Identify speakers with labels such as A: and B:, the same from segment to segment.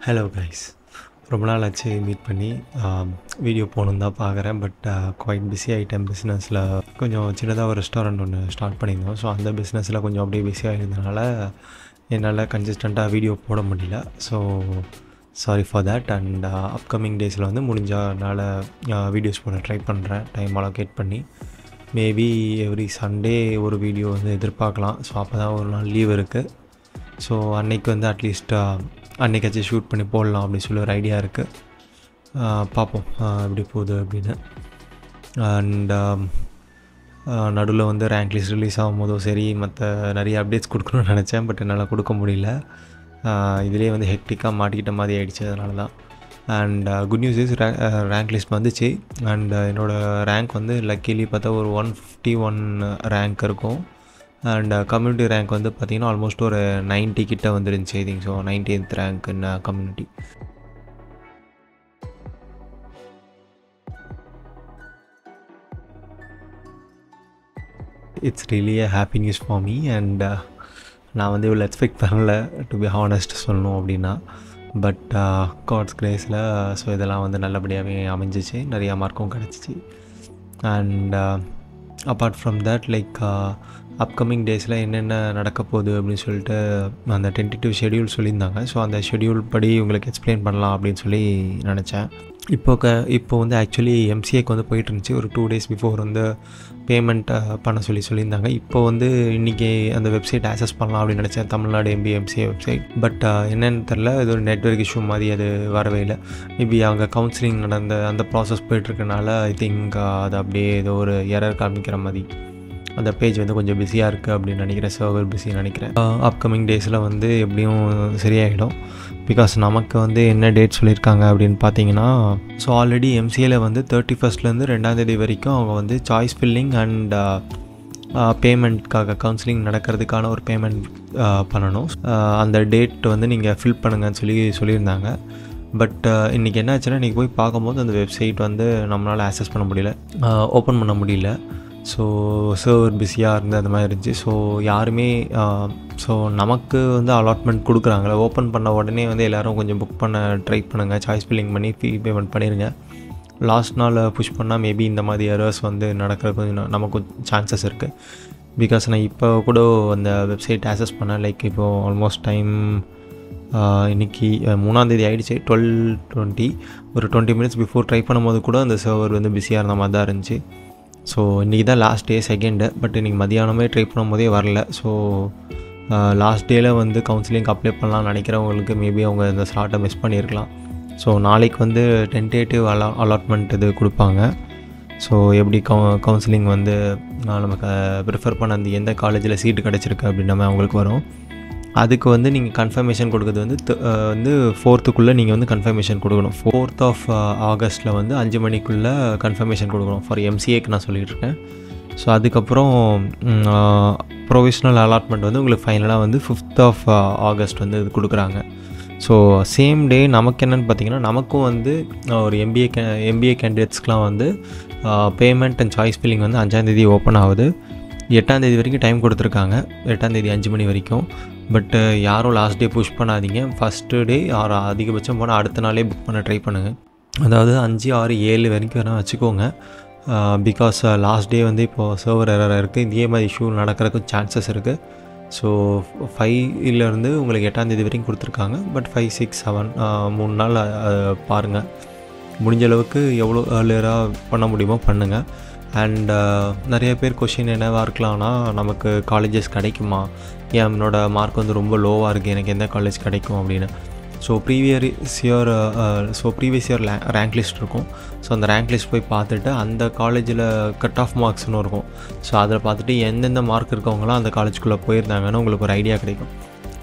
A: Hello guys, ரொம்ப நாள் ஆச்சு மீட் பண்ணி. வீடியோ போகணுன்னு தான் பார்க்குறேன். பட் குவைட் பிஸி ஆகிட்டேன். பிஸ்னஸில் கொஞ்சம் சின்னதாக ஒரு ரெஸ்டாரண்ட் ஒன்று ஸ்டார்ட் பண்ணியிருந்தோம். ஸோ அந்த பிஸ்னஸில் கொஞ்சம் அப்படியே பிஸியாக இருந்ததுனால என்னால் கன்சிஸ்டண்ட்டாக வீடியோ போட முடியல. So sorry for that. And upcoming டேஸில் வந்து முடிஞ்சால் வீடியோஸ் போட ட்ரை பண்ணுறேன், டைம் அலோகேட் பண்ணி. மேபி எவ்ரி சண்டே ஒரு வீடியோ வந்து எதிர்பார்க்கலாம். ஸோ அப்போ தான் ஒரு நாள் லீவ் இருக்குது. ஸோ அன்றைக்கி வந்து அட்லீஸ்ட் அன்றைக்காச்சும் ஷூட் பண்ணி போடலாம் அப்படின்னு சொல்லி ஒரு ஐடியா இருக்குது. பார்ப்போம் எப்படி போகுது அப்படின்னு. அண்ட் நடுவில் வந்து ரேங்க் லிஸ்ட் ரிலீஸ் ஆகும்போதும் சரி, மற்ற நிறைய அப்டேட்ஸ் கொடுக்கணும்னு நினச்சேன். பட் என்னால் கொடுக்க முடியல. இதிலே வந்து ஹெக்டிக்காக மாட்டிக்கிட்ட மாதிரி ஆகிடுச்சு. அதனால தான். And good news is rank list வந்துச்சு. அண்ட் என்னோடய ரேங்க் வந்து லக்கிலி பார்த்தா ஒரு 151 ரேங்க் இருக்கும். அண்ட் கம்யூனிட்டி ரேங்க் வந்து பார்த்திங்கன்னா ஆல்மோஸ்ட் ஒரு 90 கிட்ட வந்துருந்துச்சு. I think so 90th rank in community. It's really a happy news for me. And நான் வந்து இவ்வளோ எக்ஸ்பெக்ட் பண்ணல, டு பி ஹானஸ்ட் சொல்லணும் அப்படின்னா. பட் காட்ஸ் கிரேஸில் ஸோ இதெல்லாம் வந்து நல்லபடியாகவே அமைஞ்சிச்சு. நிறையா மார்க்கும் கிடச்சிச்சு. And apart from that, like upcoming டேஸில் என்னென்ன நடக்க போகுது அப்படின்னு சொல்லிட்டு அந்த டென்டேட்டிவ் ஷெடியூல் சொல்லியிருந்தாங்க. ஸோ அந்த ஷெடியூல் படி உங்களுக்கு எக்ஸ்பிளைன் பண்ணலாம் அப்படின்னு சொல்லி நினச்சேன். இப்போ வந்து ஆக்சுவலி எம்சிஏக்கு வந்து போயிட்டு இருந்துச்சு. ஒரு 2 days பிஃபோர் வந்து பேமெண்ட் பண்ண சொல்லியிருந்தாங்க. இப்போ வந்து இன்றைக்கி அந்த வெப்சைட் ஆக்சஸ் பண்ணலாம் அப்படின்னு நினச்சேன், தமிழ்நாடு எம்பிஎம்சிஏ வெப்சைட். பட் என்னென்னு தெரில, இது ஒரு நெட்வொர்க் இஷ்யூ மாதிரி அது வரவே இல்லை. மேபி அவங்க கவுன்சிலிங் நடந்த அந்த ப்ராசஸ் போயிட்டுருக்கனால ஐ திங்க் அது அப்படியே ஏதோ ஒரு எரர் காமிக்கிற மாதிரி அந்த பேஜ் வந்து கொஞ்சம் பிஸியாக இருக்குது அப்படின்னு நினைக்கிறேன். சர்வர் பிஸின்னு நினைக்கிறேன். அப்கமிங் டேஸில் வந்து எப்படியும் சரியாயிடும். பிகாஸ் நமக்கு வந்து என்ன டேட் சொல்லியிருக்காங்க அப்படின்னு பார்த்தீங்கன்னா, ஸோ ஆல்ரெடி எம்சிஏல வந்து 31st 2 வரைக்கும் அவங்க வந்து சாய்ஸ் ஃபில்லிங் அண்ட் பேமெண்ட்காக கவுன்சிலிங் நடக்கிறதுக்கான ஒரு பேமெண்ட் பண்ணணும். அந்த டேட் வந்து நீங்கள் ஃபில் பண்ணுங்கன்னு சொல்லியிருந்தாங்க. பட் இன்றைக்கி என்ன ஆச்சுன்னா, இன்றைக்கி போய் பார்க்கும்போது அந்த வெப்சைட் வந்து நம்மளால் ஆக்சஸ் பண்ண முடியல, ஓப்பன் பண்ண முடியல. ஸோ சர்வர் பிஸியாக இருந்து அந்த மாதிரி இருந்துச்சு. ஸோ யாருமே ஸோ நமக்கு வந்து அலாட்மெண்ட் கொடுக்குறாங்களே, ஓப்பன் பண்ண உடனே வந்து எல்லோரும் கொஞ்சம் புக் பண்ண ட்ரை பண்ணுங்கள், சாய்ஸ் ஃபில்லிங் பண்ணி ஃபீ பேமெண்ட் பண்ணிடுங்க. லாஸ்ட் நாள் புஷ் பண்ணால் மேபி இந்த மாதிரி எரர்ஸ் வந்து நடக்கிறது கொஞ்சம் நமக்கு சான்சஸ் இருக்குது. பிகாஸ் நான் இப்போ கூட அந்த வெப்சைட் ஆக்சஸ் பண்ணேன். லைக் இப்போது ஆல்மோஸ்ட் டைம் இன்றைக்கி 3 ஆகிடுச்சு, 12:20. ஒரு 20 minutes பிஃபோர் ட்ரை பண்ணும்போது கூட அந்த சர்வர் வந்து பிஸியாக இருந்த மாதிரி தான் இருந்துச்சு. ஸோ இன்றைக்கி தான் லாஸ்ட் டே, செகண்டு. பட் இன்றைக்கி மதியானமே ட்ரை பண்ணும்போதே வரல. ஸோ லாஸ்ட் டேயில் வந்து கவுன்சிலிங் அப்ளை பண்ணலாம்னு நினைக்கிறவங்களுக்கு மேபி அவங்க இந்த ஸ்லாட்டை மிஸ் பண்ணியிருக்கலாம். ஸோ நாளைக்கு வந்து டென்டேட்டிவ் அலாட்மெண்ட் இது கொடுப்பாங்க. ஸோ எப்படி கவுன்சிலிங் வந்து நமக்கு ப்ரிஃபர் பண்ண அந்த எந்த காலேஜில் சீட்டு கிடச்சிருக்கு அப்படின்ற மாதிரி அவங்களுக்கு வரும். அதுக்கு வந்து நீங்கள் கன்ஃபர்மேஷன் கொடுக்குறது வந்து 4th நீங்கள் வந்து கன்ஃபர்மேஷன் கொடுக்கணும். 4th August வந்து 5 மணிக்குள்ளே கன்ஃபர்மேஷன் கொடுக்கணும். ஃபார் எம்சிஏக்கு நான் சொல்லிகிட்ருக்கேன். ஸோ அதுக்கப்புறம் ப்ரொவிஷ்னல் அலாட்மெண்ட் வந்து உங்களுக்கு ஃபைனலாக வந்து 5th August வந்து இது கொடுக்குறாங்க. ஸோ சேம் டே நமக்கு என்னென்னு பார்த்தீங்கன்னா, நமக்கும் வந்து ஒரு எம்பிஏ கேண்டிடேட்ஸ்க்கெலாம் வந்து பேமெண்ட் அண்ட் சாய்ஸ் ஃபில்லிங் வந்து 5 ஓப்பன் ஆகுது. 8 வரைக்கும் டைம் கொடுத்துருக்காங்க, 8 5 மணி வரைக்கும். பட்டு யாரும் லாஸ்ட் டே புஷ் பண்ணாதீங்க. ஃபஸ்ட்டு டே அதிகபட்சம் போனால் அடுத்த நாளே புக் பண்ண ட்ரை பண்ணுங்கள். அதாவது 5, 6, 7 வரைக்கும் வேணால் வச்சுக்கோங்க. பிகாஸ் லாஸ்ட் டே வந்து இப்போது சர்வர் எரர் இருக்குது. இதே மாதிரி இஷ்யூ நடக்கிறதுக்கு சான்சஸ் இருக்குது. ஸோ 5 உங்களுக்கு 8 வரைக்கும் கொடுத்துருக்காங்க. பட் 5, 6, 7 3 நாள் பாருங்கள். முடிஞ்ச அளவுக்கு எவ்வளோ ஏர்லியராக பண்ண முடியுமோ பண்ணுங்கள். அண்ட் நிறைய பேர் கொஷின் என்னவாக இருக்கலாம்னா, நமக்கு காலேஜஸ் கிடைக்குமா, என்னோட மார்க் வந்து ரொம்ப லோவாக இருக்குது, எனக்கு எந்த காலேஜ் கிடைக்கும் அப்படின்னு. So previous year rank list இருக்கும். ஸோ அந்த ரேங்க் லிஸ்ட் போய் பார்த்துட்டு அந்த காலேஜில் கட் ஆஃப் மார்க்ஸ்னு இருக்கும். ஸோ அதில் பார்த்துட்டு எந்தெந்த மார்க் இருக்கவங்களாம் அந்த காலேஜுக்குள்ளே போயிருந்தாங்கன்னு உங்களுக்கு ஒரு ஐடியா கிடைக்கும்.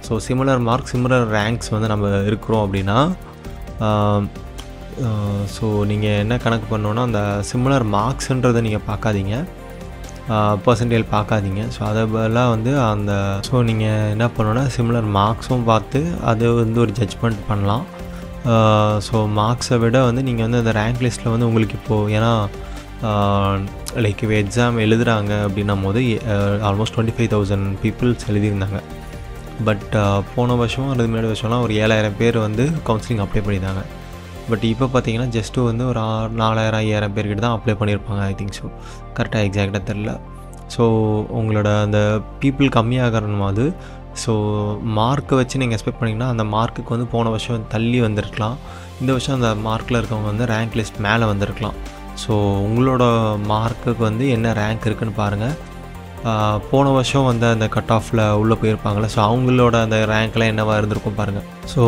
A: So similar mark, similar ranks வந்து நம்ம இருக்கிறோம் அப்படின்னா, ஸோ நீங்கள் என்ன கணக்கு பண்ணோன்னா, அந்த சிமிலர் மார்க்ஸுன்றதை நீங்கள் பார்க்காதீங்க, பர்சன்டேஜ் பார்க்காதீங்க. ஸோ அதெல்லாம் வந்து ஸோ நீங்கள் என்ன பண்ணணுன்னா, சிமிலர் மார்க்ஸும் பார்த்து அது வந்து ஒரு ஜட்ஜ்மெண்ட் பண்ணலாம். ஸோ மார்க்ஸை விட வந்து நீங்கள் வந்து அந்த ரேங்க் லிஸ்ட்டில் வந்து உங்களுக்கு இப்போது, ஏன்னா லைக் இப்போ எக்ஸாம் எழுதுகிறாங்க அப்படின்னும் போது ஆல்மோஸ்ட் 25,000 பீப்புள்ஸ் எழுதியிருந்தாங்க. பட் போன வருஷம் அதுக்கு முன்னாடி வருஷம்லாம் ஒரு 7,000 பேர் வந்து கவுன்சிலிங் அப்ளை பண்ணியிருந்தாங்க. பட் இப்போ பார்த்தீங்கன்னா ஜஸ்ட்டு வந்து ஒரு 4,000 5,000 பேர்கிட்ட தான் அப்ளை பண்ணியிருப்பாங்க. ஐ திங்க் ஸோ, கரெக்டாக எக்ஸாக்டாக தெரில. ஸோ உங்களோட அந்த பீப்புள் கம்மியாகிறனமாவது, ஸோ மார்க்கை வச்சு நீங்கள் எக்ஸ்பெக்ட் பண்ணிங்கன்னா அந்த மார்க்குக்கு வந்து போன வருஷம் தள்ளி வந்திருக்கலாம். இந்த வருஷம் அந்த மார்க்கில் இருக்கவங்க வந்து ரேங்க் லிஸ்ட் மேலே வந்திருக்கலாம். ஸோ உங்களோட மார்க்குக்கு வந்து என்ன ரேங்க் இருக்குதுன்னு பாருங்கள். போன வருஷம் வந்து அந்த கட் ஆஃபில் உள்ளே போயிருப்பாங்களே, ஸோ அவங்களோட அந்த ரேங்க்லாம் என்னவாக இருந்திருக்கும் பாருங்கள். ஸோ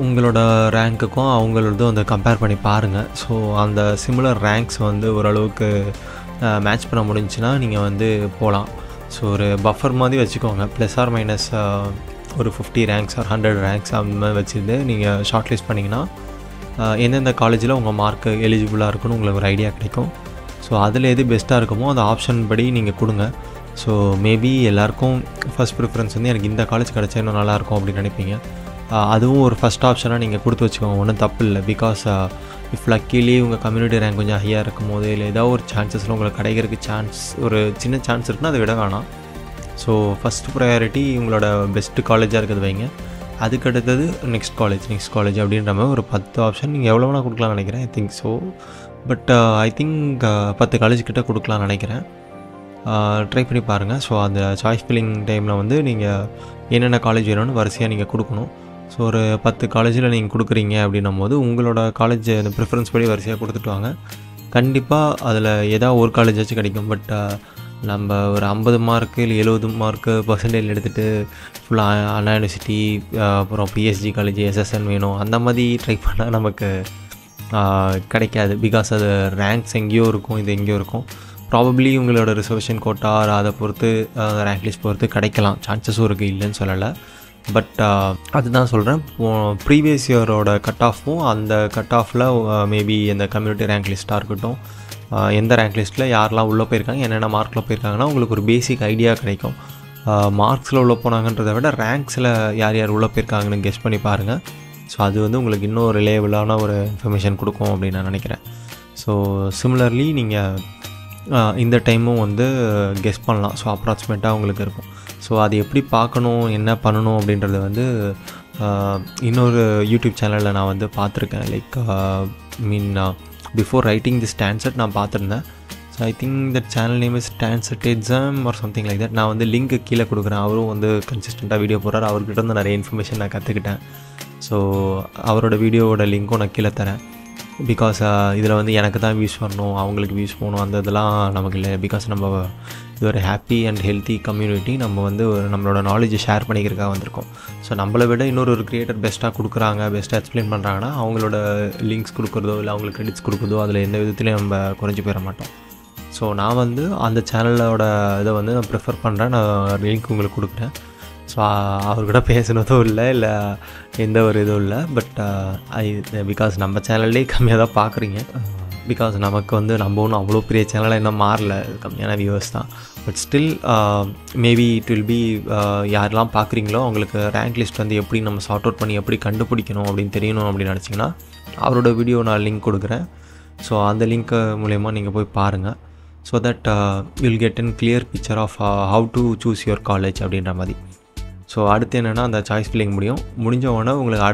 A: உங்களோட ரேங்க்குக்கும் அவங்களோடதும் அந்த கம்பேர் பண்ணி பாருங்கள். ஸோ அந்த சிமிலர் ரேங்க்ஸ் வந்து ஓரளவுக்கு மேட்ச் பண்ண முடிஞ்சுன்னா நீங்கள் வந்து போகலாம். ஸோ ஒரு பஃபர் மாதிரி வச்சுக்கோங்க. ப்ளஸ் ஆர் மைனஸ் ஒரு 50 ரேங்க்ஸ் ஆர் 100 ரேங்க்ஸ் அந்த மாதிரி வச்சுருந்து நீங்கள் ஷார்ட் லிஸ்ட் பண்ணிங்கன்னா எந்தெந்த காலேஜில் உங்கள் மார்க்கு எலிஜிபிளாக இருக்குன்னு உங்களுக்கு ஒரு ஐடியா கிடைக்கும். ஸோ அதில் எது பெஸ்ட்டாக இருக்குமோ அந்த ஆப்ஷன் படி நீங்கள் கொடுங்க. ஸோ மேபி எல்லாேருக்கும் ஃபஸ்ட் ப்ரிஃபரன்ஸ் வந்து எனக்கு இந்த காலேஜ் கிடச்சா இன்னும் நல்லாயிருக்கும் அப்படின்னு நினைப்பீங்க. அதுவும் ஒரு ஃபஸ்ட் ஆப்ஷனாக நீங்கள் கொடுத்து வச்சுக்கோங்க, ஒன்றும் தப்பு இல்லை. பிகாஸ் இஃப் லக்கிலி உங்கள் கம்யூனிட்டி ரேங்க் கொஞ்சம் ஹையாக இருக்கும் போது இல்லை ஏதாவது ஒரு சான்சஸில் உங்களுக்கு கிடைக்கிறதுக்கு ஒரு சின்ன சான்ஸ் இருக்குன்னா அதை விட வேணாம். ஸோ ஃபஸ்ட்டு ப்ரையாரிட்டி உங்களோட பெஸ்ட்டு காலேஜாக இருக்கிறது வைங்க. அதுக்கடுத்தது நெக்ஸ்ட் காலேஜ் அப்படின்ற மாதிரி ஒரு 10 ஆப்ஷன் நீங்கள் எவ்வளோ வேணால் கொடுக்கலாம்னு நினைக்கிறேன். I think so. But I think 10 college கிட்டே கொடுக்கலாம்னு நினைக்கிறேன். ட்ரை பண்ணி பாருங்கள். ஸோ அந்த சாய்ஸ் ஃபில்லிங் டைமில் வந்து நீங்கள் என்னென்ன காலேஜ் வேணும்னு வரிசையாக நீங்கள் கொடுக்கணும். ஸோ ஒரு 10 காலேஜில் நீங்கள் கொடுக்குறீங்க அப்படின்னும் போது உங்களோட காலேஜ் அந்த ப்ரிஃபரன்ஸ் படி வரிசையாக கொடுத்துட்டு வாங்க. கண்டிப்பாக அதில் ஏதாவது ஒரு காலேஜாச்சும் கிடைக்கும். பட் நம்ம ஒரு 50 மார்க்கு இல்லை 70 மார்க்கு பர்சன்டேஜ் எடுத்துகிட்டு ஃபுல்லாக அண்ணா யூனிவர்சிட்டி அப்புறம் பிஎஸ்ஜி காலேஜ் எஸ்எஸ்என் வேணும் அந்த மாதிரி ட்ரை பண்ணால் நமக்கு கிடைக்காது. பிகாஸ் அது ரேங்க்ஸ் எங்கேயோ இருக்கும், இது எங்கேயோ இருக்கும். ப்ராபப்ளி உங்களோட ரிசர்வேஷன் கோட்டா அதை பொறுத்து ரேங்க் லிஸ்ட் பொறுத்து கிடைக்கலாம், சான்சஸும் இருக்குது, இல்லைன்னு சொல்லலை. பட் அதுதான் சொல்கிறேன், ப்ரீவியஸ் இயரோட கட் ஆஃபும் அந்த கட் ஆஃபில் மேபி இந்த கம்யூனிட்டி ரேங்க் லிஸ்ட்டாக இருக்கட்டும், எந்த ரேங்க் லிஸ்ட்டில் யாரெல்லாம் உள்ளே போயிருக்காங்க, என்னென்ன மார்க்கில் போயிருக்காங்கன்னா உங்களுக்கு ஒரு பேசிக் ஐடியா கிடைக்கும். மார்க்ஸில் உள்ளே போனாங்கன்றதை விட ரேங்க்ஸில் யார் யார் உள்ளே போயிருக்காங்கன்னு கெஸ் பண்ணி பாருங்கள். ஸோ அது வந்து உங்களுக்கு இன்னும் ரிலேபிளான ஒரு இன்ஃபர்மேஷன் கொடுக்கும் அப்படின்னு நான் நினைக்கிறேன். ஸோ சிமிலர்லி நீங்கள் இந்த டைமும் வந்து கெஸ் பண்ணலாம். ஸோ அப்ராக்சிமேட்டாக உங்களுக்கு இருக்கும். ஸோ அது எப்படி பார்க்கணும், என்ன பண்ணணும் அப்படின்றது வந்து இன்னொரு யூடியூப் சேனலில் நான் வந்து பார்த்துருக்கேன். Like before writing this TANCET நான் பார்த்துருந்தேன். So I think that channel name is TANCET exam or something like that. நான் வந்து லிங்க்கு கீழே கொடுக்குறேன். அவரும் வந்து கன்சிஸ்டண்ட்டாக வீடியோ போடுறாரு. அவர்கிட்ட வந்து நிறைய இன்ஃபர்மேஷன் நான் கற்றுக்கிட்டேன். ஸோ அவரோட வீடியோவோட லிங்க்கும் நான் கீழே தரேன். பிகாஸ் இதில் வந்து எனக்கு தான் வியூஸ் வரணும், அவங்களுக்கு வியூஸ் போகணும், அந்த இதெல்லாம் நமக்கு இல்லை. பிகாஸ் நம்ம இது ஒரு ஹாப்பி அண்ட் ஹெல்த்தி கம்யூனிட்டி. நம்ம வந்து நம்மளோட நாலேஜை ஷேர் பண்ணிக்கிறதுக்காக வந்திருக்கோம். ஸோ நம்மளை விட இன்னொரு கிரியேட்டர் பெஸ்ட்டாக கொடுக்குறாங்க, பெஸ்ட்டாக எக்ஸ்பிளைன் பண்ணுறாங்கன்னா அவங்களோட லிங்க்ஸ் கொடுக்குறதோ இல்லை அவங்களுக்கு கிரெடிட்ஸ் கொடுக்குறதோ அதில் எந்த விதத்துலையும் நம்ம குறைஞ்சி போயிட மாட்டோம். ஸோ நான் வந்து அந்த சேனலோட இதை வந்து நான் ப்ரிஃபர் பண்ணுறேன். நான் லிங்க் உங்களுக்கு கொடுக்குறேன். ஸோ அவர்கிட்ட பேசுனதும் இல்லை எந்த ஒரு இதுவும் இல்லை. பட் பிகாஸ் நம்ம சேனல்லே கம்மியாக தான் பார்க்குறீங்க. பிகாஸ் நமக்கு வந்து நம்ம ஒன்றும் அவ்வளோ பெரிய சேனலாக இன்னும் மாறல, கம்மியான வியூவர்ஸ் தான். But still maybe it will be யாரெல்லாம் பார்க்குறீங்களோ அவங்களுக்கு ரேங்க் லிஸ்ட் வந்து எப்படி நம்ம சார்ட் அவுட் பண்ணி எப்படி கண்டுபிடிக்கணும் அப்படின்னு தெரியணும் அப்படின்னு நினச்சிங்கன்னா அவரோட வீடியோ நான் லிங்க் கொடுக்குறேன். ஸோ அந்த லிங்க்கு மூலயமா நீங்கள் போய் பாருங்கள். So that will get an clear picture of how to choose your college அப்படின்ற மாதிரி. ஸோ அடுத்து என்னென்னா அந்த சாய்ஸ் ஃபில்லிங் முடிஞ்ச உடனே உங்களுக்கு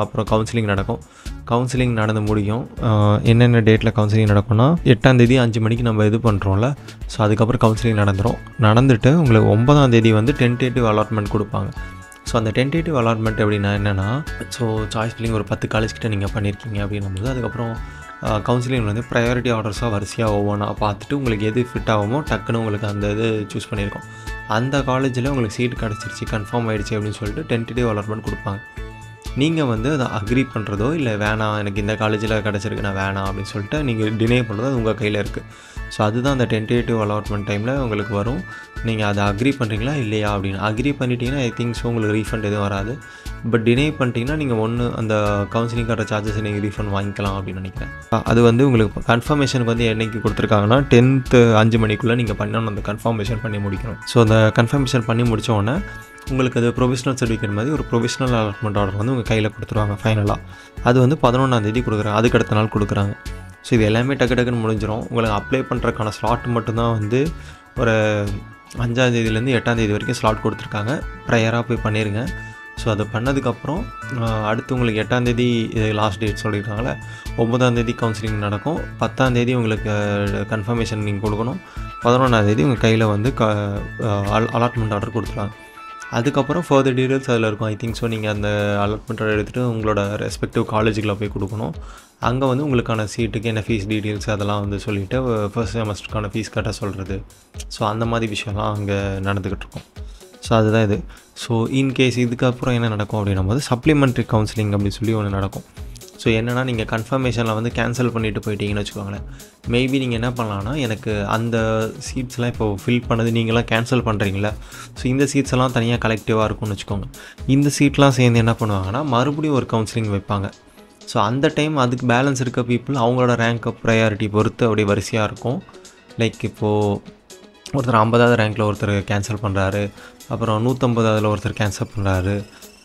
A: அப்புறம் கவுன்சிலிங் நடக்கும். கவுன்சிலிங் நடந்து முடியும். என்னென்ன டேட்டில் கவுன்சிலிங் நடக்கும்னா 8ஆம் தேதி 5 மணிக்கு நம்ம இது பண்ணுறோம்ல. ஸோ அதுக்கப்புறம் கவுன்சிலிங் நடந்துட்டு உங்களுக்கு 9ஆம் தேதி வந்து டென்டேட்டிவ் அலாட்மெண்ட் கொடுப்பாங்க. ஸோ அந்த டென்டேட்டிவ் அலாட்மெண்ட் எப்படின்னா என்னென்னா, ஸோ சாய்ஸ் ஃபில்லிங் ஒரு 10 காலேஜ் கிட்ட நீங்கள் பண்ணியிருக்கீங்க அப்படின்னும்போது அதுக்கப்புறம் கவுன்சிலிங் வந்து ப்ரையாரிட்டி ஆர்டர்ஸாக வரிசையாக ஒவ்வொன்றா பார்த்துட்டு உங்களுக்கு எது ஃபிட் ஆகுமோ டக்குன்னு உங்களுக்கு அந்த இது சூஸ் பண்ணியிருக்கோம். அந்த காலேஜில் உங்களுக்கு சீட் கிடச்சிருச்சு, கன்ஃபார்ம் ஆகிடுச்சு அப்படின்னு சொல்லிட்டு டென்டேட்டிவ் அலாட்மெண்ட் கொடுப்பாங்க. நீங்கள் வந்து அதை அக்ரி பண்ணுறதோ இல்லை வேணாம் எனக்கு இந்த காலேஜில் கிடச்சிருக்கு நான் வேணாம் அப்படின்னு சொல்லிட்டு நீங்கள் டினை பண்ணுறதோ அது உங்கள் கையில் இருக்குது. ஸோ அதுதான் அந்த டென்டேட்டிவ் அலாட்மெண்ட் டைமில் உங்களுக்கு வரும். நீங்கள் அதை அக்ரி பண்ணுறீங்களா இல்லையா அப்படின்னு. அக்ரி பண்ணிட்டீங்கன்னா ஐ திங்க் ஸோ உங்களுக்கு ரீஃபண்ட் எதுவும் வராது. பட் டினை பண்ணிட்டீங்கன்னா நீங்கள் அந்த கவுன்சிலிங் கட்டுற சார்ஜஸ் நீங்கள் ரீஃபண்ட் வாங்கிக்கலாம் அப்படின்னு நினைக்கிறேன். அது வந்து உங்களுக்கு கன்ஃபர்மேஷனுக்கு வந்து என்றைக்கு கொடுத்துருக்காங்கன்னா 10th 5 மணிக்குள்ளே நீங்கள் பண்ணணும், அந்த கன்ஃபர்மேஷன் பண்ணி முடிக்கணும். ஸோ அந்த கன்ஃபர்மேஷன் பண்ணி முடித்த உடனே உங்களுக்கு அது ப்ரொவிஷனல் சர்டிஃபிகேட் மாதிரி ஒரு ப்ரொவிஷனல் அலாட்மெண்ட் ஆர்டர் வந்து உங்கள் கையில் கொடுத்துருவாங்க ஃபைனலாக. அது வந்து 11ஆம் தேதி கொடுக்குறாங்க, அதுக்கு அடுத்த நாள் கொடுக்குறாங்க. ஸோ இது எல்லாமே டக்குன்னு முடிஞ்சிடும். உங்களுக்கு அப்ளை பண்ணுறதுக்கான ஸ்லாட் மட்டும்தான் வந்து ஒரு 5ஆம் தேதியிலேருந்து 8ஆம் தேதி வரைக்கும் ஸ்லாட் கொடுத்துருக்காங்க. ப்ரையராக போய் பண்ணிடுங்க. ஸோ அதை பண்ணதுக்கப்புறம் அடுத்து உங்களுக்கு 8ஆம் தேதி லாஸ்ட் டேட் சொல்லியிருக்காங்களே, 9ஆம் தேதி கவுன்சிலிங் நடக்கும். 10ஆம் தேதி உங்களுக்கு கன்ஃபர்மேஷன் நீங்கள் கொடுக்கணும். 11ஆம் தேதி உங்கள் கையில் வந்து அலாட்மெண்ட் ஆர்டர் கொடுத்துருவாங்க. அதுக்கப்புறம் ஃபர்தர் டீட்டெயில்ஸ் அதில் இருக்கும். ஐ திங்க் ஸோ நீங்கள் அந்த அலாட்மெண்ட் ஆர்டர் எடுத்துகிட்டு உங்களோட ரெஸ்பெக்டிவ் காலேஜுக்குள்ளே போய் கொடுக்கணும். அங்கே வந்து உங்களுக்கான சீட்டுக்கு என்ன ஃபீஸ் டீட்டெயில்ஸ் அதெல்லாம் வந்து சொல்லிவிட்டு ஃபர்ஸ்ட் செமஸ்டருக்கான ஃபீஸ் கட்ட சொல்கிறது. ஸோ அந்த மாதிரி விஷயம்லாம் அங்கே நடந்துக்கிட்டு இருக்கும். ஸோ அதுதான் இது. ஸோ இன்கேஸ் இதுக்கப்புறம் என்ன நடக்கும் அப்படின்னும் போது சப்ளிமெண்ட்ரி கவுன்சிலிங் அப்படின்னு சொல்லி ஒன்று நடக்கும். ஸோ என்னென்னா நீங்கள் கன்ஃபர்மேஷனில் வந்து கேன்சல் பண்ணிவிட்டு போயிட்டீங்கன்னு வச்சுக்கோங்களேன். மேபி நீங்கள் என்ன பண்ணலான்னா, எனக்கு அந்த சீட்ஸ்லாம் இப்போது ஃபில் பண்ணது நீங்களாம் கேன்சல் பண்ணுறீங்களா, ஸோ இந்த சீட்ஸ் எல்லாம் தனியாக கலெக்டிவாக இருக்கும்னு வச்சுக்கோங்க. இந்த சீட்லாம் சேர்ந்து என்ன பண்ணுவாங்கன்னா மறுபடியும் ஒரு கவுன்சிலிங் வைப்பாங்க. ஸோ அந்த டைம் அதுக்கு பேலன்ஸ் இருக்க பீப்புள் அவங்களோட ரேங்க் ப்ரையாரிட்டி பொறுத்து அப்படியே வரிசையாக இருக்கும். லைக் இப்போது ஒருத்தர் 50வது ரேங்க்கில் ஒருத்தர் கேன்சல் பண்ணுறாரு, அப்புறம் 150ல் ஒருத்தர் கேன்சல் பண்ணுறாரு,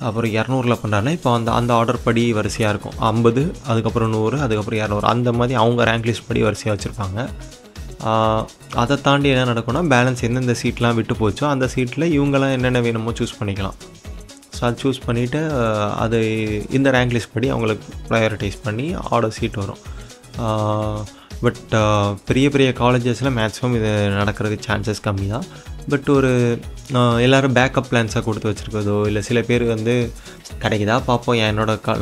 A: அப்புறம் 200ல் பண்ணுறாருன்னா இப்போ அந்த ஆர்டர் படி வரிசையாக இருக்கும். 50, அதுக்கப்புறம் 100, அதுக்கப்புறம் 200, அந்த மாதிரி அவங்க ரேங்க் லிஸ்ட் படி வரிசையாக வச்சுருப்பாங்க. அதை தாண்டி என்ன நடக்கும்னா, பேலன்ஸ் எந்தெந்த சீட்லாம் விட்டு போச்சோ அந்த சீட்டில் இவங்கெல்லாம் என்னென்ன வேணுமோ சூஸ் பண்ணிக்கலாம். ஸோ அது சூஸ் பண்ணிவிட்டு அது இந்த ரேங்க் லிஸ்ட் படி அவங்களுக்கு ப்ரையாரிட்டைஸ் பண்ணி ஆர்டர் சீட் வரும். பட் பெரிய பெரிய காலேஜஸில் மேக்ஸிமம் இது நடக்கிறதுக்கு சான்சஸ் கம்மி தான். பட் ஒரு எல்லோரும் பேக்கப் பிளான்ஸாக கொடுத்து வச்சுருக்கதோ, இல்லை சில பேர் வந்து கிடைக்குதா பார்ப்போம்,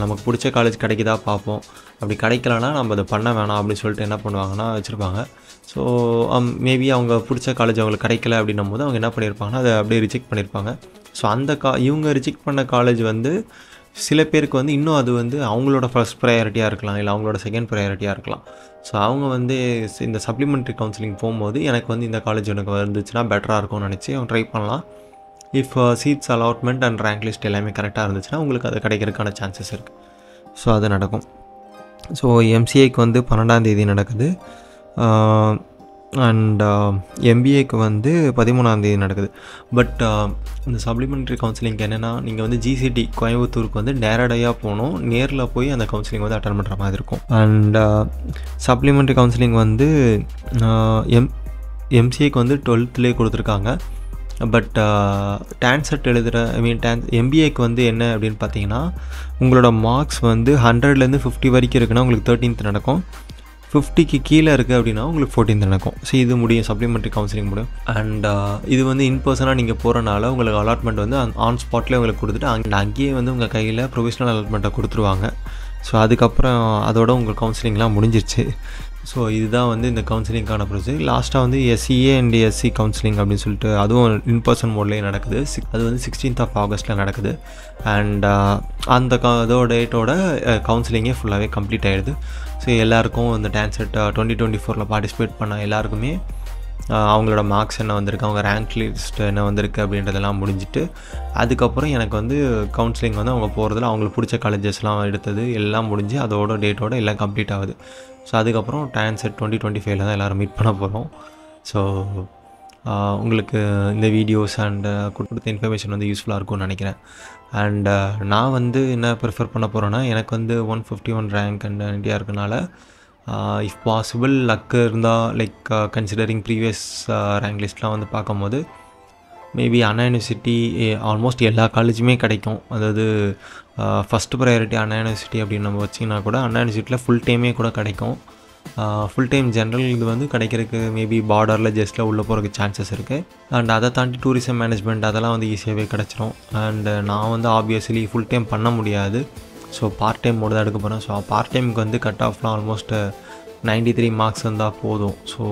A: நமக்கு பிடிச்ச காலேஜ் கிடைக்குதா பார்ப்போம், அப்படி கிடைக்கலனா நம்ம அதை பண்ண வேணாம் அப்படின்னு சொல்லிட்டு என்ன பண்ணுவாங்கன்னா வச்சுருப்பாங்க. ஸோ மேபி அவங்க பிடிச்ச காலேஜ் அவங்களுக்கு கிடைக்கல அப்படின்னும் போது அவங்க என்ன பண்ணியிருப்பாங்கன்னா அதை அப்படியே ரிஜெக்ட் பண்ணியிருப்பாங்க. ஸோ அந்த இவங்க ரிஜெக்ட் பண்ண காலேஜ் வந்து சில பேருக்கு வந்து இன்னும் அது வந்து அவங்களோட ஃபர்ஸ்ட் ப்ரையாரிட்டியாக இருக்கலாம், இல்லை அவங்களோட செகண்ட் ப்ரையாரிட்டியாக இருக்கலாம். ஸோ அவங்க வந்து இந்த சப்ளிமெண்ட்ரி கவுன்சிலிங் போகும்போது எனக்கு வந்து இந்த காலேஜ் எனக்கு வந்துச்சுன்னா பெட்டராக இருக்கும்னு நினச்சி அவங்க ட்ரை பண்ணலாம். If seats allotment and rank list எல்லாமே கரெக்டாக இருந்துச்சுன்னா உங்களுக்கு அது கிடைக்கிறதுக்கான சான்சஸ் இருக்குது. ஸோ அது நடக்கும். ஸோ எம்சிஏக்கு வந்து 12ஆம் தேதி நடக்குது, அண்ட் எம்பிஏக்கு வந்து 13ஆம் தேதி நடக்குது. பட் இந்த சப்ளிமெண்ட்ரி கவுன்சிலிங்க்கு என்னென்னா, நீங்கள் வந்து ஜிசிடி கோயம்புத்தூருக்கு வந்து நேரடியாக போகணும், நேரில் போய் அந்த கவுன்சிலிங் வந்து அட்டன் பண்ணுற மாதிரி இருக்கும். அண்ட் சப்ளிமெண்ட்ரி கவுன்சிலிங் வந்து எம்சிஏக்கு வந்து 12லேயே கொடுத்துருக்காங்க. பட் டான்செட் எழுதுகிற எம்பிஏக்கு வந்து என்ன அப்படின்னு பார்த்தீங்கன்னா, உங்களோட மார்க்ஸ் வந்து 100லேருந்து 50 வரைக்கும் இருக்குன்னா உங்களுக்கு 13th நடக்கும், 50க்கு கீழே இருக்குது அப்படின்னா உங்களுக்கு 14th நடக்கும். ஸோ இது முடியும், சப்ளிமெண்ட்ரி கவுன்சிலிங் முடியும். அண்ட் இது வந்து இன்பர்சனாக நீங்கள் போகிறனால உங்களுக்கு அலாட்மெண்ட் வந்து ஆன் ஸ்பாட்லேயே உங்களுக்கு கொடுத்துட்டு அங்கேயே வந்து உங்கள் கையில் ப்ரொவிஷனல் அலாட்மெண்ட்டை கொடுத்துருவாங்க. ஸோ அதுக்கப்புறம் அதோட உங்கள் கவுன்சிலிங்லாம் முடிஞ்சிருச்சு. ஸோ இதுதான் வந்து இந்த கவுன்சிலிங்கான ப்ரொசீஜர். லாஸ்ட்டாக வந்து எஸ்சிஏ அண்ட் எஸ்சி கவுன்சிலிங் அப்படின்னு சொல்லிட்டு அதுவும் இன்பர்சன் மோட்லேயே நடக்குது. அது வந்து 16th ஆகஸ்ட்டில் நடக்குது. அண்ட் அந்த அதோட டேட்டோட கவுன்சிலிங்கே ஃபுல்லாகவே கம்ப்ளீட் ஆகிடுது. ஸோ எல்லாேருக்கும் இந்த டான்செட் 2024 பார்ட்டிசிபேட் பண்ண எல்லாருக்குமே அவங்களோட மார்க்ஸ் என்ன வந்திருக்கு, அவங்க ரேங்க் லிஸ்ட் என்ன வந்திருக்கு அப்படின்றதெல்லாம் முடிஞ்சிட்டு, அதுக்கப்புறம் எனக்கு வந்து கவுன்சிலிங் வந்து அவங்க போகிறதுல அவங்களுக்கு பிடிச்ச காலேஜஸ்லாம் எடுத்தது எல்லாம் முடிஞ்சு அதோட டேட்டோட எல்லாம் கம்ப்ளீட் ஆகுது. ஸோ அதுக்கப்புறம் டான்செட் 2025 தான் எல்லோரும் மீட் பண்ண போகிறோம். ஸோ உங்களுக்கு இந்த வீடியோஸ் அண்ட் கொடுத்த இன்ஃபர்மேஷன் வந்து யூஸ்ஃபுல்லாக இருக்கும்னு நினைக்கிறேன். அண்ட் நான் வந்து என்ன ப்ரிஃபர் பண்ண போகிறேன்னா, எனக்கு வந்து 151 ரேங்க் அண்ட் இந்தியா இருக்கனால இஃப் பாசிபிள் லக்கு இருந்தால், லைக் கன்சிடரிங் ப்ரீவியஸ் ரேங்க் லிஸ்ட்லாம் வந்து பார்க்கும்போது மேபி அண்ணா யூனிவர்சிட்டி ஆல்மோஸ்ட் எல்லா காலேஜுமே கிடைக்கும். அதாவது ஃபஸ்ட்டு ப்ரையாரிட்டி அண்ணா யூனிவர்சிட்டி அப்படின்னு நம்ம வச்சிங்கன்னா கூட அண்ணா யூனிவர்சிட்டியில் ஃபுல் டைமே கூட கிடைக்கும். ஃபுல் டைம் ஜென்ரல் இது வந்து கிடைக்கிறதுக்கு மேபி பார்டரில் ஜஸ்ட்டில் உள்ளே போகிறதுக்கு சான்சஸ் இருக்குது. அண்ட் அதை தாண்டி டூரிசம் மேனேஜ்மெண்ட் அதெல்லாம் வந்து ஈஸியாகவே கிடச்சிரும். அண்டு நான் வந்து ஆப்வியஸ்லி ஃபுல் டைம் பண்ண முடியாது. ஸோ பார்ட் டைம் மோடு தான் எடுக்க போகிறேன். ஸோ பார்ட் டைமுக்கு வந்து கட் ஆஃப்லாம் ஆல்மோஸ்ட் 93 மார்க்ஸ் இருந்தால் போதும். ஸோ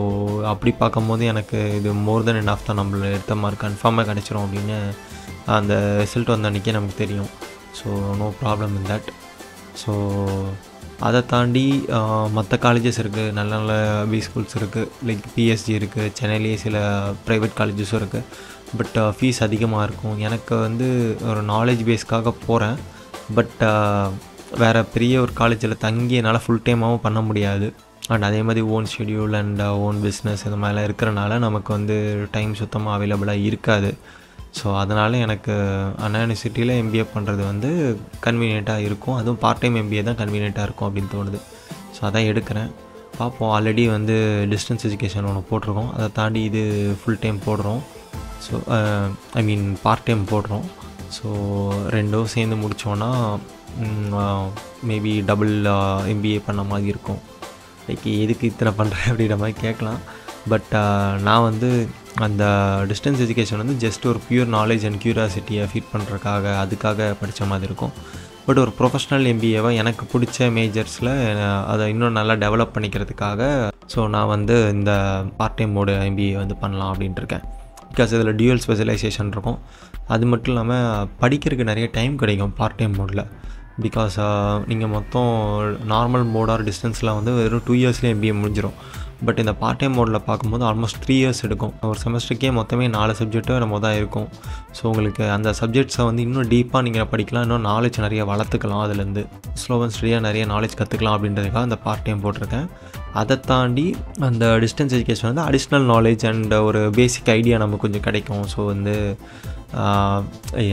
A: அப்படி பார்க்கும்போது எனக்கு இது மோர் தென் எனாஃப் தான், நம்மள எடுத்த மார்க் கன்ஃபார்மாக கிடச்சிரும் அப்படின்னு அந்த ரிசல்ட் வந்த அன்றைக்கே நமக்கு தெரியும். So no problem in that. So அதை தாண்டி மற்ற காலேஜஸ் இருக்குது, நல்ல நல்ல பி ஸ்கூல்ஸ் இருக்குது, லைக் பிஎஸ்ஜி இருக்குது, சென்னையிலேயே சில ப்ரைவேட் காலேஜஸும் இருக்குது. பட் ஃபீஸ் அதிகமாக இருக்கும். எனக்கு வந்து ஒரு நாலேஜ் பேஸ்க்காக போகிறேன். பட் வேறு பெரிய ஒரு காலேஜில் தங்கி என்னால் ஃபுல் டைமாகவும் பண்ண முடியாது. அண்ட் அதே மாதிரி own schedule and own business இந்த மாதிரிலாம் இருக்கிறனால நமக்கு வந்து டைம் சுத்தமாக அவைலபிளாக இருக்காது. ஸோ அதனால் எனக்கு அண்ணா யூனிவர்சிட்டியில் எம்பிஏ பண்ணுறது வந்து கன்வீனியண்ட்டாக இருக்கும். அதுவும் பார்ட் டைம் எம்பிஏ தான் கன்வீனியண்ட்டாக இருக்கும் அப்படின்னு தோணுது. ஸோ அதான் எடுக்கிறேன். பார்ப்போம். ஆல்ரெடி வந்து டிஸ்டன்ஸ் எஜுகேஷன் ஒன்று போட்டிருக்கோம், அதை தாண்டி இது ஃபுல் டைம் போடுறோம். So I mean part time போடுறோம். ஸோ ரெண்டும் சேர்ந்து முடித்தோன்னா மேபி டபுள் MBA பண்ண மாதிரி இருக்கும். லைக் எதுக்கு இத்தனை பண்ணுறேன் அப்படின்ற மாதிரி கேட்கலாம். பட் நான் வந்து அந்த டிஸ்டன்ஸ் எஜுகேஷன் வந்து ஜஸ்ட் ஒரு பியூர் நாலேஜ் அண்ட் க்யூரியாசிட்டியை ஃபீட் பண்ணுறதுக்காக அதுக்காக படித்த மாதிரி இருக்கும். பட் ஒரு ப்ரொஃபஷ்னல் MBAவை எனக்கு பிடிச்ச மேஜர்ஸில் அதை இன்னும் நல்லா டெவலப் பண்ணிக்கிறதுக்காக ஸோ நான் வந்து இந்த பார்ட் டைம் மோடு MBA வந்து பண்ணலாம் அப்படின்ட்டு இருக்கேன். பிகாஸ் இதில் டியூவல் ஸ்பெஷலைசேஷன் இருக்கும். அது மட்டும் இல்லாமல் படிக்கிறதுக்கு நிறைய டைம் கிடைக்கும் பார்ட் டைம் மோடில். பிகாஸ் நீங்கள் மொத்தம் நார்மல் மோட் ஆர் டிஸ்டன்ஸில் வந்து வெறும் 2 இயர்ஸ்லேயே MBA முடிஞ்சிடும். பட் இந்த பார்ட் டைம் மோடில் பார்க்கும்போது ஆல்மோஸ்ட் 3 இயர்ஸ் எடுக்கும். ஒரு செமஸ்டருக்கே மொத்தமே 4 சப்ஜெக்ட்டு நம்ம தான் இருக்கும். ஸோ உங்களுக்கு அந்த சப்ஜெக்ட்ஸை வந்து இன்னும் டீப்பாக நீங்கள் படிக்கலாம், இன்னும் நாலேஜ் நிறைய வளர்த்துக்கலாம். அதுலேருந்து ஸ்லோ அண்ட் ஸ்டடியாக நிறைய நாலேஜ் கற்றுக்கலாம் அப்படின்றதுக்காக அந்த பார்ட் டைம் போட்டிருக்கேன். அதை தாண்டி அந்த டிஸ்டன்ஸ் எஜுகேஷன் வந்து அடிஷ்னல் நாலேஜ் அண்ட் ஒரு பேசிக் ஐடியா நமக்கு கொஞ்சம் கிடைக்கும். ஸோ வந்து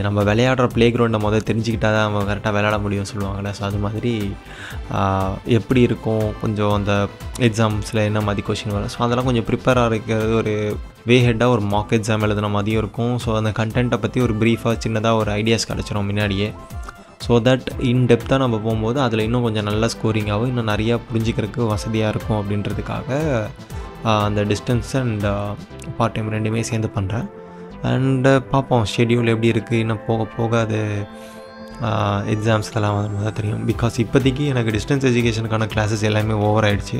A: நம்ம விளையாடுற ப்ளே கிரவுண்டை தெரிஞ்சுக்கிட்டால் தான் நம்ம கரெக்டாக விளையாட முடியும் சொல்லுவாங்கள்ல. ஸோ அது மாதிரி எப்படி இருக்கும் கொஞ்சம் அந்த எக்ஸாம்ஸில் என்ன மாதிரி கொஷின் வரும். ஸோ அதெல்லாம் கொஞ்சம் ப்ரிப்பேராக இருக்கிறது ஒரு வே ஹெட்டாக ஒரு மாக் எக்ஸாம் எழுதுன மாதிரியும் இருக்கும். ஸோ அந்த கண்டென்ட்டை பற்றி ஒரு ப்ரீஃபாக சின்னதாக ஒரு ஐடியாஸ் கிடச்சிரும் முன்னாடியே. ஸோ தட் இன் டெப்த்தாக நம்ம போகும்போது அதில் இன்னும் கொஞ்சம் நல்ல ஸ்கோரிங்காகவும் இன்னும் நிறையா புரிஞ்சிக்கிறதுக்கு வசதியாக இருக்கும் அப்படின்றதுக்காக அந்த டிஸ்டன்ஸ் அண்ட் பார்ட் டைம் ரெண்டுமே சேர்ந்து பண்ணுறேன். அண்டு பார்ப்போம் ஷெட்யூல் எப்படி இருக்குது, இன்னும் போக போக அது எக்ஸாம்ஸ்க்கெல்லாம் வந்து தான் தெரியும். பிகாஸ் இப்போதைக்கு எனக்கு டிஸ்டன்ஸ் எஜுகேஷனுக்கான கிளாஸஸ் எல்லாமே ஓவர் ஆகிடுச்சு.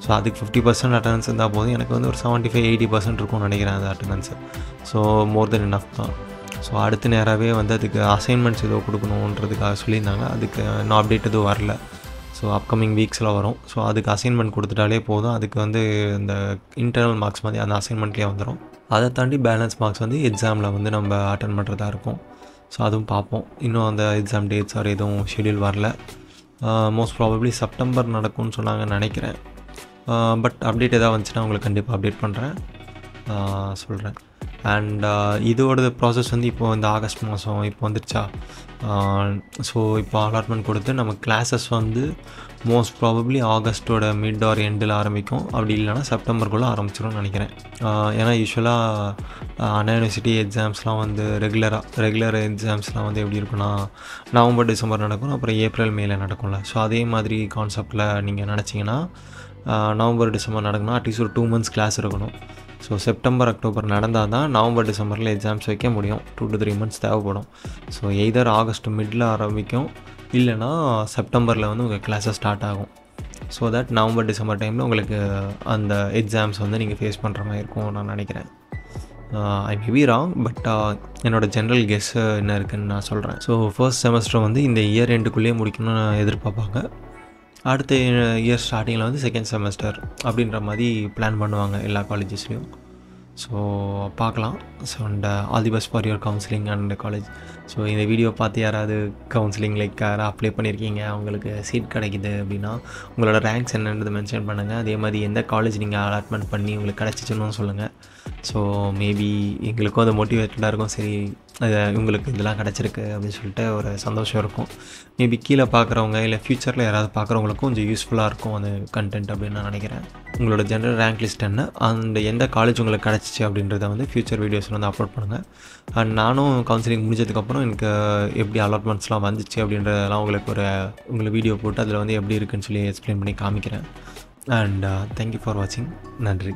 A: ஸோ அதுக்கு 50% அட்டண்டன்ஸ் இருந்தால் போதும். எனக்கு வந்து ஒரு 75-80% இருக்கும்னு நினைக்கிறேன் அந்த அட்டண்டன்ஸு. ஸோ மோர் தென் இனஃப் தான். ஸோ அடுத்த நேராகவே வந்து அதுக்கு அசைன்மெண்ட்ஸ் ஏதோ கொடுக்கணுன்றதுக்காக சொல்லியிருந்தாங்க. அதுக்கு இன்னும் அப்டேட் எதுவும் வரல. ஸோ அப்கமிங் வீக்ஸில் வரும். ஸோ அதுக்கு அசைன்மெண்ட் கொடுத்துட்டாலே போதும். அதுக்கு வந்து இந்த இன்டர்னல் மார்க்ஸ் மாதிரி அந்த அசைன்மெண்ட்லேயே வந்துடும். அதை தாண்டி பேலன்ஸ் மார்க்ஸ் வந்து எக்ஸாமில் வந்து நம்ம அட்டன் பண்ணுறதா இருக்கும். ஸோ அதுவும் பார்ப்போம். இன்னும் அந்த எக்ஸாம் டேட்ஸ் ஆர் எதுவும் ஷெட்யூல் வரல. மோஸ்ட் ப்ராபப்ளி செப்டம்பர் நடக்கும்னு சொன்னாங்கன்னு நினைக்கிறேன். பட் அப்டேட் எதாவது வந்துச்சுன்னா உங்களுக்கு கண்டிப்பாக அப்டேட் பண்ணுறேன், சொல்கிறேன். அண்ட் இதோட ப்ராசஸ் வந்து இப்போது இந்த ஆகஸ்ட் மாதம் இப்போ வந்துடுச்சா. ஸோ இப்போ அலாட்மெண்ட் கொடுத்து நம்ம கிளாஸஸ் வந்து மோஸ்ட் ப்ராபப்ளி ஆகஸ்ட்டோட மிட் ஆர் எண்டில் ஆரம்பிக்கும். அப்படி இல்லைனா செப்டம்பருக்குள்ளே ஆரம்பிச்சிடும்னு நினைக்கிறேன். ஏன்னா யூஸ்வலாக அண்ணா யூனிவர்சிட்டி எக்ஸாம்ஸ்லாம் வந்து ரெகுலர் எக்ஸாம்ஸ்லாம் வந்து எப்படி இருக்குன்னா நவம்பர் டிசம்பர் நடக்கும், அப்புறம் ஏப்ரல் மேல நடக்கும்ல. ஸோ அதே மாதிரி கான்செப்டில் நீங்கள் நினச்சிங்கன்னா நவம்பர் டிசம்பர் நடக்குன்னா அட்லீஸ்ட் ஒரு 2 months கிளாஸ் இருக்கணும். ஸோ செப்டம்பர் அக்டோபர் நடந்தால் தான் நவம்பர் டிசம்பரில் எக்ஸாம்ஸ் வைக்க முடியும். 2 to 3 months தேவைப்படும். ஸோ எய்தர் ஆகஸ்ட் மிடில் ஆரம்பிக்கும், இல்லைனா செப்டம்பரில் வந்து உங்கள் கிளாஸஸ் ஸ்டார்ட் ஆகும். ஸோ தட் நவம்பர் டிசம்பர் டைமில் உங்களுக்கு அந்த எக்ஸாம்ஸ் வந்து நீங்கள் ஃபேஸ் பண்ணுற மாதிரி இருக்கும் நான் நினைக்கிறேன். ஐ மே பி ராங், பட் என்னோடய ஜென்ரல் கெஸ் என்ன இருக்குதுன்னு நான் சொல்கிறேன். ஸோ ஃபர்ஸ்ட் செமஸ்டர் வந்து இந்த இயர் எண்டுக்குள்ளேயே முடிக்கணும்னு எதிர்பார்ப்பாங்க. அடுத்த இயர் ஸ்டார்டிங்கில் வந்து செகண்ட் செமஸ்டர் அப்படின்ற மாதிரி பிளான் பண்ணுவாங்க எல்லா காலேஜஸ்லேயும். ஸோ பார்க்கலாம். So and all the best for your counselling and college. So இந்த வீடியோ பார்த்து யாராவது கவுன்சிலிங் லைக் யாராவது அப்ளை பண்ணியிருக்கீங்க, அவங்களுக்கு சீட் கிடைக்குது அப்படின்னா உங்களோட ரேங்க்ஸ் என்னன்றது மென்ஷன் பண்ணுங்கள். அதே மாதிரி எந்த காலேஜ் நீங்கள் அலாட்மெண்ட் பண்ணி உங்களுக்கு கிடச்சிச்சுன்னு சொல்லுங்கள். ஸோ மேபி எங்களுக்கும் அது மோட்டிவேட்டடாக இருக்கும். சரி, அது உங்களுக்கு இதெல்லாம் கிடச்சிருக்கு அப்படின்னு சொல்லிட்டு ஒரு சந்தோஷம் இருக்கும். மேபி கீழே பார்க்குறவங்க இல்லை ஃப்யூச்சரில் யாராவது பார்க்குறவங்களுக்கும் கொஞ்சம் யூஸ்ஃபுல்லாக இருக்கும் அந்த கண்டென்ட் அப்படின்னு நான் நினைக்கிறேன். உங்களோட ஜென்ரல் ரேங்க் லிஸ்ட் என்ன, அந்த எந்த காலேஜ் உங்களுக்கு கிடச்சிச்சு அப்படின்றத வந்து ஃப்யூச்சர் வீடியோஸில் வந்து அப்லோட் பண்ணுங்கள். அண்ட் நானும் கவுன்சிலிங் முடிஞ்சதுக்கப்புறம் எனக்கு எப்படி அலாட்மெண்ட்ஸ்லாம் வந்துச்சு அப்படின்றதெல்லாம் உங்களுக்கு வீடியோ போட்டு அதில் வந்து எப்படி இருக்குன்னு சொல்லி எக்ஸ்பிளைன் பண்ணி காமிக்கிறேன். அண்ட் தேங்க்யூ ஃபார் வாட்சிங். நன்றி.